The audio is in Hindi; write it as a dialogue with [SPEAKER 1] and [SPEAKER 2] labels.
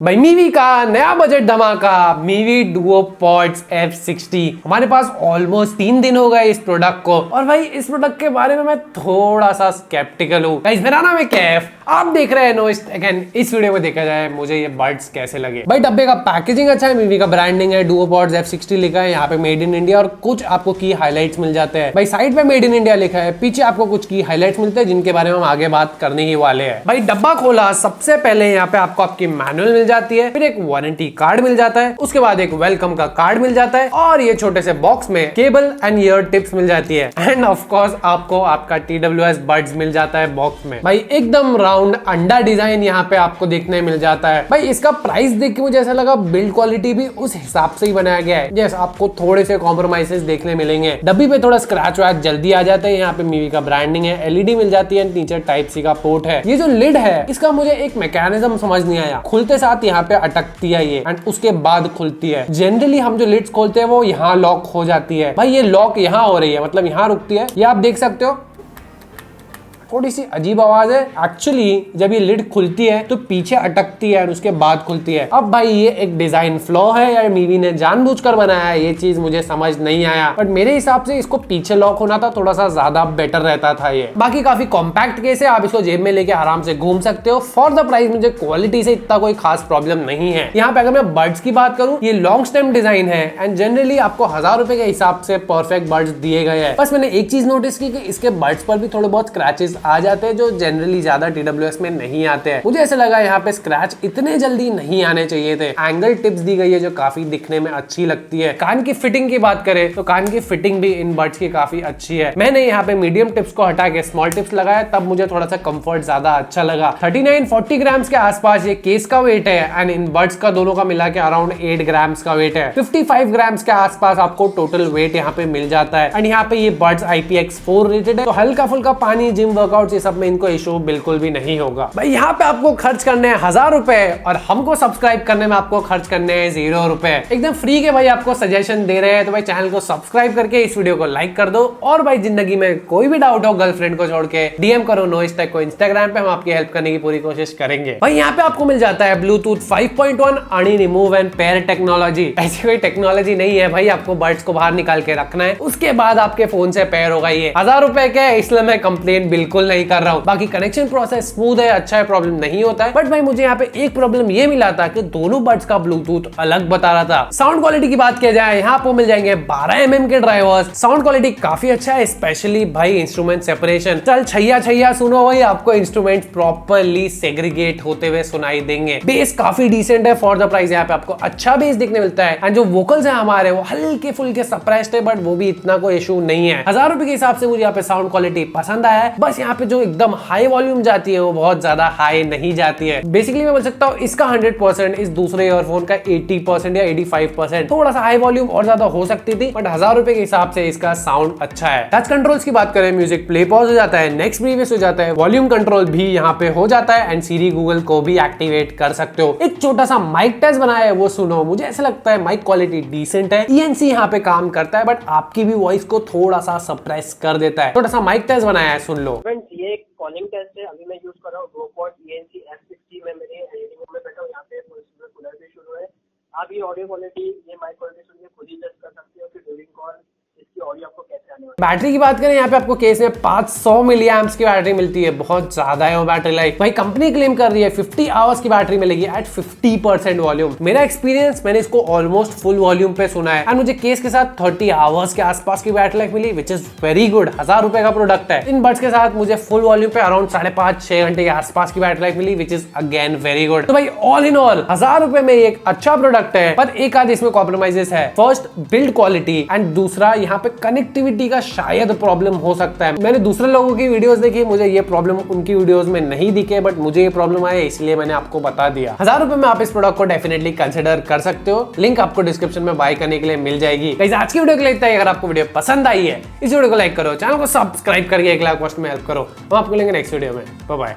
[SPEAKER 1] भाई मीवी का नया बजट धमाका मीवी डुओ पॉड्स F60 हमारे पास ऑलमोस्ट 3 दिन हो गए इस प्रोडक्ट को। और भाई इस प्रोडक्ट के बारे में मैं थोड़ा सा स्केप्टिकल हूँ। मेरा नाम है कैफ, आप देख रहे हैं नॉइस टेक एंड इस वीडियो में देखा जाए मुझे ये बड्स कैसे लगे। भाई डब्बे का पैकेजिंग अच्छा है, मीवी का ब्रांडिंग है, डुओ पॉड्स F60 लिखा है, यहाँ पे मेड इन इंडिया और कुछ आपको की हाईलाइट्स मिल जाते हैं। भाई साइड पे मेड इन इंडिया लिखा है, पीछे आपको कुछ की हाईलाइट्स मिलते हैं जिनके बारे में हम आगे बात करने ही वाले हैं। भाई डब्बा खोला, सबसे पहले यहाँ पे आपको आपकी मैनुअल मिल जाती है, फिर एक वारंटी कार्ड मिल जाता है, उसके बाद एक वेलकम का कार्ड मिल जाता है और ये छोटे से बॉक्स में केबल एंड ईयर टिप्स मिल जाती है एंड ऑफ कोर्स आपको आपका TWS बड्स मिल जाता है बॉक्स में। भाई एकदम राउंड अंडा डिजाइन यहाँ पे आपको देखने मिल जाता है। भाई इसका प्राइस देख के मुझे ऐसा लगा बिल्ड क्वालिटी भी उस हिसाब से ही बनाया गया है। यस, आपको थोड़े से कॉम्प्रोमाइजेस देखने मिलेंगे। डब्बी पे थोड़ा स्क्रैच वैच जल्दी आ जाता है, यहाँ पे मीवी का ब्रांडिंग है, LED मिल जाती है, नीचे टाइप सी का पोर्ट है। ये जो लिड है इसका मुझे एक मैकेनिज्म समझ नहीं आया, खुलते साथ यहाँ पे अटकती है ये एंड उसके बाद खुलती है। जनरली हम जो लिड्स खोलते हैं वो यहाँ लॉक हो जाती है, भाई ये लॉक यहाँ हो रही है, मतलब यहाँ रुकती है। ये आप देख सकते हो, थोड़ी सी अजीब आवाज है। एक्चुअली जब ये लिड खुलती है तो पीछे अटकती है और उसके बाद खुलती है। अब भाई ये एक डिजाइन फ्लॉ है या मीवी ने जानबूझकर बनाया है, ये चीज मुझे समझ नहीं आया, बट मेरे हिसाब से इसको पीछे लॉक होना था, थोड़ा सा ज्यादा बेटर रहता था ये। बाकी काफी कॉम्पैक्ट केस है, आप इसको जेब में लेके आराम से घूम सकते हो। फॉर द प्राइस मुझे क्वालिटी से इतना कोई खास प्रॉब्लम नहीं है। यहाँ पे अगर मैं बड्स की बात करूँ, ये लॉन्ग स्टेम डिजाइन है एंड जनरली आपको 1000 रुपए के हिसाब से परफेक्ट बड्स दिए गए हैं। बस मैंने एक चीज नोटिस की कि इसके बड्स पर भी थोड़े बहुत स्क्रैचेस आ जाते हैं जो जनरली ज्यादा TWS में नहीं आते हैं। मुझे ऐसा लगा यहाँ पे स्क्रैच इतने जल्दी नहीं आने चाहिए थे। एंगल टिप्स दी गई है जो काफी दिखने में अच्छी लगती है। कान की फिटिंग की बात करें तो कान की फिटिंग भी इन बड्स की काफी अच्छी है। मैंने यहाँ पे मीडियम टिप्स को हटा के स्मॉल टिप्स लगाया, तब मुझे थोड़ा सा कंफर्ट ज्यादा अच्छा लगा। 39-40 ग्राम्स के आसपास ये केस का वेट है एंड इन बड्स का दोनों का मिला के अराउंड 8 ग्राम्स का वेट है। 55 ग्राम्स के आसपास आपको टोटल वेट यहाँ पे मिल जाता है एंड यहाँ पे ये बड्स IPX4 रेटेड है, तो हल्का फुल्का पानी, जिम वर्कआउट ये सब में इनको इशू बिल्कुल भी नहीं होगा। भाई यहाँ पे आपको खर्च करने हैं 1000 रुपए और हमको सब्सक्राइब करने में आपको खर्च करने हैं 0 रुपए। एकदम फ्री के भाई आपको सजेशन दे रहे हैं, तो भाई चैनल को सब्सक्राइब करके इस वीडियो को लाइक कर दो। और भाई जिंदगी में कोई भी डाउट हो गर्लफ्रेंड को छोड़ के DM करो नॉइस टेक को इंस्टाग्राम पे, हम आपकी हेल्प करने की पूरी कोशिश करेंगे। भाई यहाँ पे आपको मिल जाता है ब्लूटूथ 5.1 अनी रिमूव एंड पेयर टेक्नोलॉजी। ऐसी कोई टेक्नोलॉजी नहीं है भाई, आपको बड्स को बाहर निकाल के रखना है, उसके बाद आपके फोन से पेयर होगा। ये 1000 रुपए के, इसलिए मैं कंप्लेन बिल्कुल नहीं कर रहा हूँ। बाकी कनेक्शन प्रोसेस स्मूथ है, अच्छा है, प्रॉब्लम नहीं होता है। बट भाई मुझे यहाँ पे एक प्रॉब्लम ये मिला था कि दोनों बड्स का ब्लूटूथ अलग बता रहा था। साउंड क्वालिटी की बात किया जाए, यहाँ आपको मिल जाएंगे 12 mm के ड्राइवर्स। साउंड क्वालिटी काफी अच्छा है, स्पेशली भाई इंस्ट्रूमेंट सेपरेशन। चल छैया सुनो भाई, आपको इंस्ट्रूमेंट प्रॉपर्ली सेग्रीगेट होते हुए सुनाई देंगे। बेस काफी डिसेंट है फॉर द प्राइस, यहाँ पे आपको अच्छा बेस देखने मिलता है एंड जो वोकल्स है हमारे वो हल्के फुल्के सप्रेस्ड है, बट वो भी इतना कोई इशू नहीं है। 1000 रुपए के हिसाब से मुझे यहाँ पे साउंड क्वालिटी पसंद आया है। बस यहाँ पे जो एकदम हाई वॉल्यूम जाती है वो बहुत ज्यादा हाई नहीं जाती है। बेसिकली मैं बोल सकता हूँ इसका 100%, इस दूसरे ईयरफोन का 80% या 85%। थोड़ा सा हाई वॉल्यूम और ज्यादा हो सकती थी, बट 1000 रुपए के हिसाब से इसका साउंड अच्छा है। टच कंट्रोल्स की बात करें, म्यूजिक प्ले पॉज हो जाता है, नेक्स्ट प्रीवियस हो जाता है, वॉल्यूम कंट्रोल भी यहाँ पे हो जाता है एंड सीरी गूगल को भी एक्टिवेट कर सकते हो। एक छोटा सा माइक टेस्ट बनाया है, वो सुनो। मुझे ऐसा लगता है माइक क्वालिटी डिसेंट है, ENC यहाँ पे काम करता है, बट आपकी भी वॉइस को थोड़ा सा सप्रेस कर देता है। छोटा सा माइक टेस्ट बनाया है, सुन लो।
[SPEAKER 2] ये कॉलिंग टेस्ट है, अभी मैं यूज कर रहा हूँ GoPod ENC F60 में, मेरे लिविंग रूम में बैठा हूँ, यहाँ पे कूलर भी शुरू है। आप ये ऑडियो क्वालिटी, ये माइक क्वालिटी सुन के खुद ही जज कर सकते हो कि ड्यूरिंग कॉल इसकी ऑडियो आपको कैसे आने वाली है।
[SPEAKER 1] बैटरी की बात करें, यहाँ पे आपको केस में 500 मिली एम्प्स की बैटरी मिलती है, बहुत ज्यादा है वो बैटरी लाइफ। भाई कंपनी क्लेम कर रही है 50 आवर्स की बैटरी मिलेगी एट 50% वॉल्यूम। मेरा एक्सपीरियंस, मैंने इसको ऑलमोस्ट फुल वॉल्यूम पे सुना है एंड मुझे केस के साथ 30 आवर्स के आसपास की बैटरी लाइफ मिली, विच इज वेरी गुड। 1000 रुपए का प्रोडक्ट है। इन बड्स के साथ मुझे फुल वॉल्यूम पे अराउंड 5.5-6 घंटे के आसपास की बैटरी लाइफ मिली, which is again very good. तो भाई ऑल इन ऑल 1000 रुपए में एक अच्छा प्रोडक्ट है, पर एक आध इसमें कॉम्प्रोमाइजेस है। फर्स्ट बिल्ड क्वालिटी एंड दूसरा यहाँ पे कनेक्टिविटी का शायद प्रॉब्लम हो सकता है। मैंने दूसरे लोगों की वीडियोस देखी, मुझे ये प्रॉब्लम उनकी वीडियोस में नहीं दिखे, बट मुझे ये प्रॉब्लम आया, इसलिए मैंने आपको बता दिया। 1000 रुपए में आप इस प्रोडक्ट को डेफिनेटली कंसिडर कर सकते हो। लिंक आपको डिस्क्रिप्शन में बाय करने के लिए मिल जाएगी। गाइस आज की वीडियो के लिए इतना ही। अगर आपको वीडियो पसंद आई है, इस वीडियो को लाइक करो, चैनल को सब्सक्राइब करके 1 लाख पोस्ट में हेल्प करो। हम आपको मिलेंगे नेक्स्ट वीडियो में। Bye bye.